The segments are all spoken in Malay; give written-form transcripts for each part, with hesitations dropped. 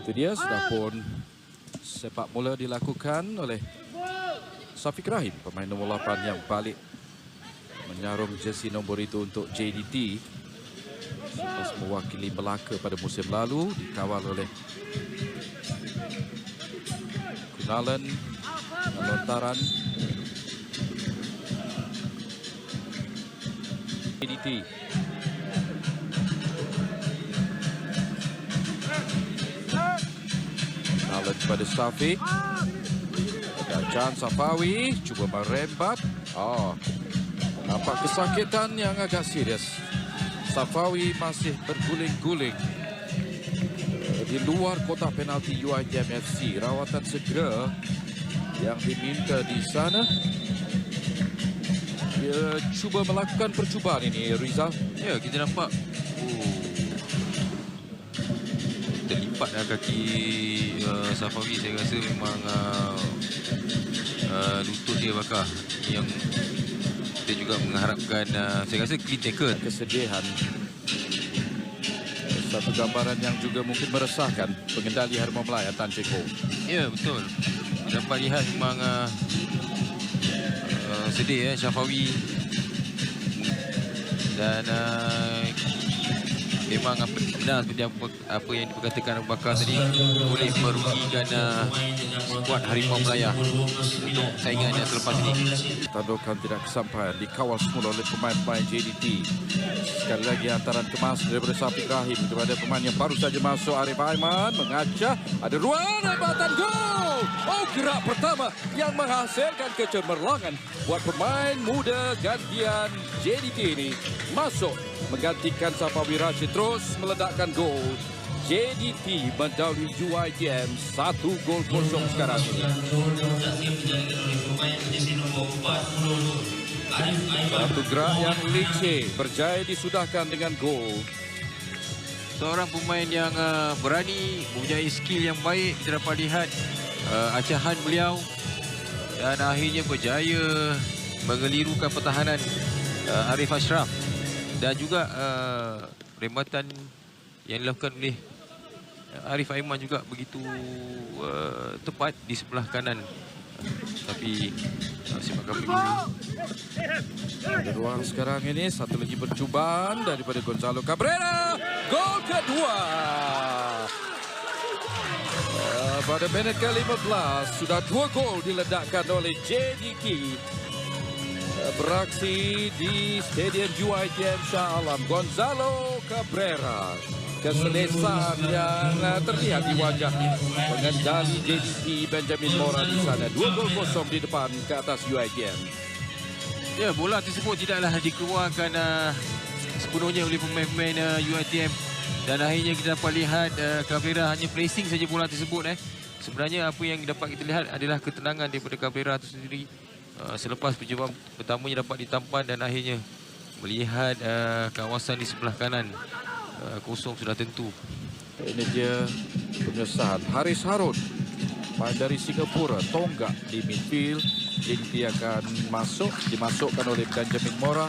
Itu dia, sudah pun sepak bola dilakukan oleh Syafiq Rahim, pemain nombor 8 yang balik menyarung jersey nombor itu untuk JDT selepas mewakili Melaka pada musim lalu, dikawal oleh Kunalan dan lontaran JDT. Kunalan kepada Syafiq. Jan Safawi cuba merembat. Nampak kesakitan yang agak serius. Safawi masih berguling-guling di luar kotak penalti UiTM FC. Rawatan segera yang diminta di sana. Dia cuba melakukan percubaan ini, Rizal. Ya, kita nampak terlipat kaki Safawi. Saya rasa memang lutut dia bakar. Yang kita juga mengharapkan, saya rasa clean tackle. Kesedihan. Satu gambaran yang juga mungkin meresahkan pengendali Harimau Melaya, Tan Ceko. Ya, betul. Dapat lihat memang sedih Safawi. Dan memang benar seperti apa yang diperkatakan Abu Bakar tadi, boleh merugikan skuad Harimau Melaya untuk saingannya selepas ini. Tandukan tidak kesampaian, dikawal semula oleh pemain-pemain JDT. Sekali lagi hantaran kemas daripada Syafiq Rahim kepada pemain yang baru saja masuk, Arif Aiman mengacah, ada ruang rembatan gol. Gerak pertama yang menghasilkan kecemerlangan buat pemain muda gantian JDT ini masuk menggantikan Safawi Rashid, terus meledakkan gol. JDT mendahului UiTM 1-0 sekarang ini. Satu gerak yang licin berjaya disudahkan dengan gol. Seorang pemain yang berani, mempunyai skill yang baik. Kita dapat lihat acahan beliau dan akhirnya berjaya mengelirukan pertahanan Arif Ashraf. Dan juga rembatan yang dilakukan oleh Arif Aiman juga begitu tepat di sebelah kanan. Tapi sepak kami ada ruang sekarang ini. Satu lagi percubaan daripada Gonzalo Cabrera. Gol kedua. Pada minit ke-15 sudah 2 gol diledakkan oleh JDT. Beraksi di Stadium UiTM Shah Alam, Gonzalo Cabrera. Keselesaan yang terlihat di wajah pengendali JDT Benjamin Mora di sana. 2-0 di depan ke atas UiTM. Ya, bola tersebut tidaklah dikeluarkan sepenuhnya oleh pemain-pemain UiTM. Dan akhirnya kita dapat lihat Cabrera hanya pressing saja bola tersebut. Sebenarnya apa yang dapat kita lihat adalah ketenangan daripada Cabrera itu sendiri. Selepas percubaan pertamanya dapat ditampan dan akhirnya melihat kawasan di sebelah kanan kosong sudah tentu. Ini dia pengesahan Haris Harun, main dari Singapura, tonggak di midfield. JDT akan masuk, dimasukkan oleh Benjamin Mora.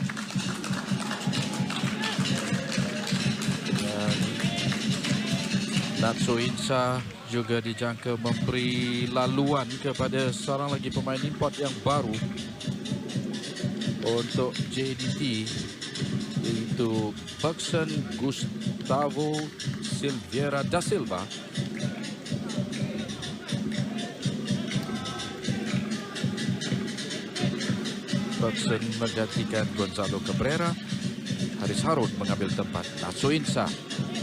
Dan Natso Insa juga dijangka memberi laluan kepada seorang lagi pemain import yang baru untuk JDT, iaitu Buxton Gustavo Silveira da Silva. Buxton menggantikan Gonzalo Cabrera. Haris Harun mengambil tempat Natso Insa.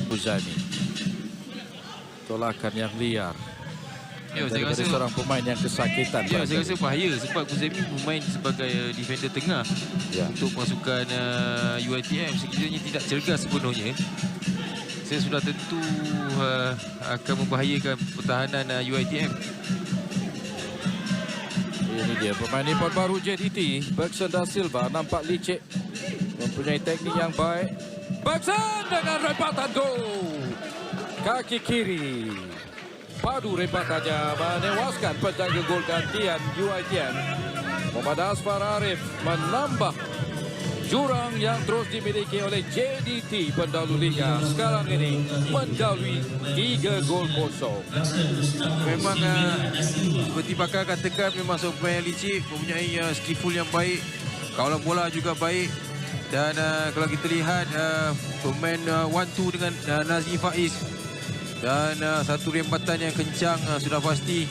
Uzami. Tolakan yang liar. Ya, saya rasa seorang pemain yang kesakitan. Ya, saya rasa bahaya sebab Kuzemi bermain sebagai defender tengah untuk pasukan UiTM. Sekiranya tidak cergas sepenuhnya, saya sudah tentu akan membahayakan pertahanan UiTM. Ini dia pemain import baru JDT, Buxton da Silva, nampak licik, mempunyai teknik yang baik. Buxton dengan rempatan gol. Kaki kiri. Padu rempatannya menewaskan penjaga gol gantian UiTM. Muhammad Asfar Arif menambah Jurang yang terus dimiliki oleh JDT pendahulu Liga sekarang ini mendahului 3-0. Memang seperti Pakar katakan, memang seorang pemain yang licik, mempunyai skillful yang baik, kawalan bola juga baik. Dan kalau kita lihat pemain 1-2 dengan Nazmi Faiz, dan satu rempatan yang kencang sudah pasti.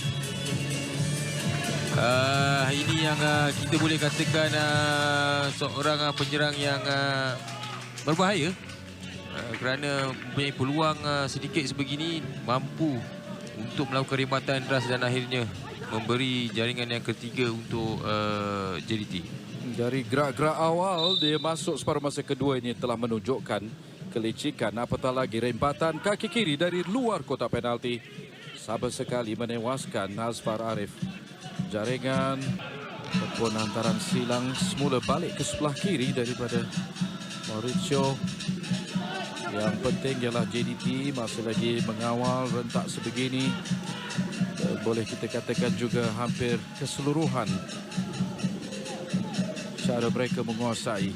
Ini yang kita boleh katakan seorang penyerang yang berbahaya, kerana mempunyai peluang sedikit sebegini mampu untuk melakukan rempatan deras dan akhirnya memberi jaringan yang ketiga untuk JDT. Dari gerak-gerak awal dia masuk separuh masa kedua ini telah menunjukkan kelicikan, apatah lagi rempatan kaki kiri dari luar kotak penalti sabar sekali menewaskan Nazfar Arif. Jaringan ataupun hantaran silang semula balik ke sebelah kiri daripada Mauricio. Yang penting ialah JDT masih lagi mengawal rentak sebegini. Boleh kita katakan juga hampir keseluruhan cara mereka menguasai.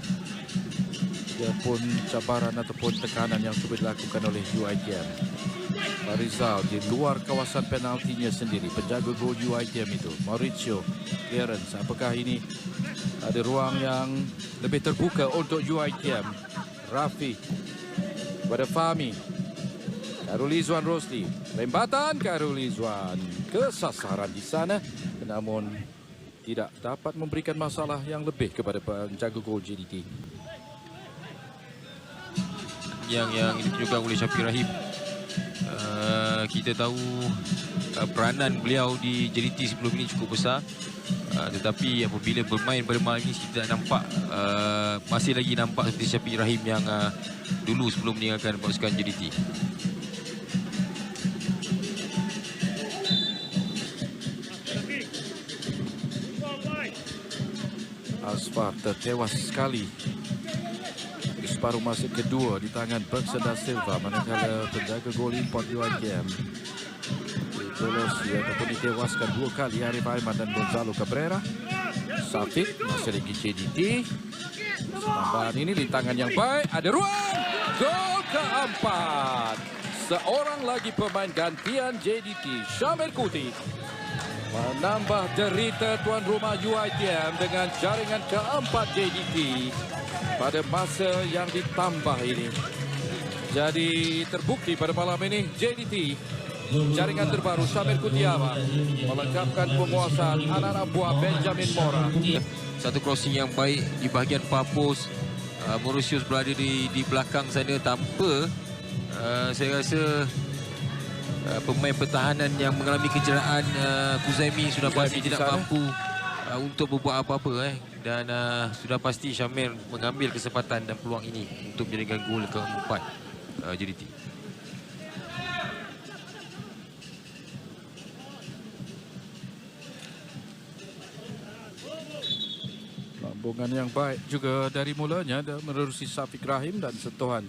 Ia pun cabaran ataupun tekanan yang cuba dilakukan oleh UiTM. Rizal di luar kawasan penaltinya sendiri. Penjaga gol UiTM itu Mauricio Clearance. Apakah ini ada ruang yang lebih terbuka untuk UiTM? Rafi pada Fahmi. Khairul Izwan Rosli. Rembatan Khairul Izwan. Kesasaran di sana. Namun tidak dapat memberikan masalah yang lebih kepada penjaga gol JDT. Yang ditunjukkan oleh Syafiq Rahim. Kita tahu peranan beliau di JDT sebelum ini cukup besar, tetapi apabila bermain pada malam ini kita nampak masih lagi nampak seperti Syafiq Rahim yang dulu sebelum meninggalkan pasukan JDT. Asfar tertewas sekali di separuh masa kedua di tangan Berkson da Silva, manakala penjaga gol import UiTM ditolosi ataupun ditewaskan dua kali Arif Aiman dan Gonzalo Cabrera. Safik masih lagi JDT. Tambahan ini lintangan yang baik, ada ruang. Gol keempat. Seorang lagi pemain gantian JDT, Syamir Kuti, menambah derita tuan rumah UiTM dengan jaringan keempat JDT pada masa yang ditambah ini. Jadi terbukti pada malam ini JDT jaringan terbaru Syamir Kutiawa melengkapkan penguasaan anak-anak buah Benjamin Mora. Satu crossing yang baik di bahagian far post. Mauritius berada di belakang sana tanpa saya rasa pemain pertahanan yang mengalami kecederaan. Kuzaimi sudah pasti tidak mampu untuk berbuat apa-apa dan sudah pasti Syamir mengambil kesempatan dan peluang ini untuk menjadikan gol keempat JDT. Sambungan yang baik juga dari mulanya menerusi Syafiq Rahim dan sentuhan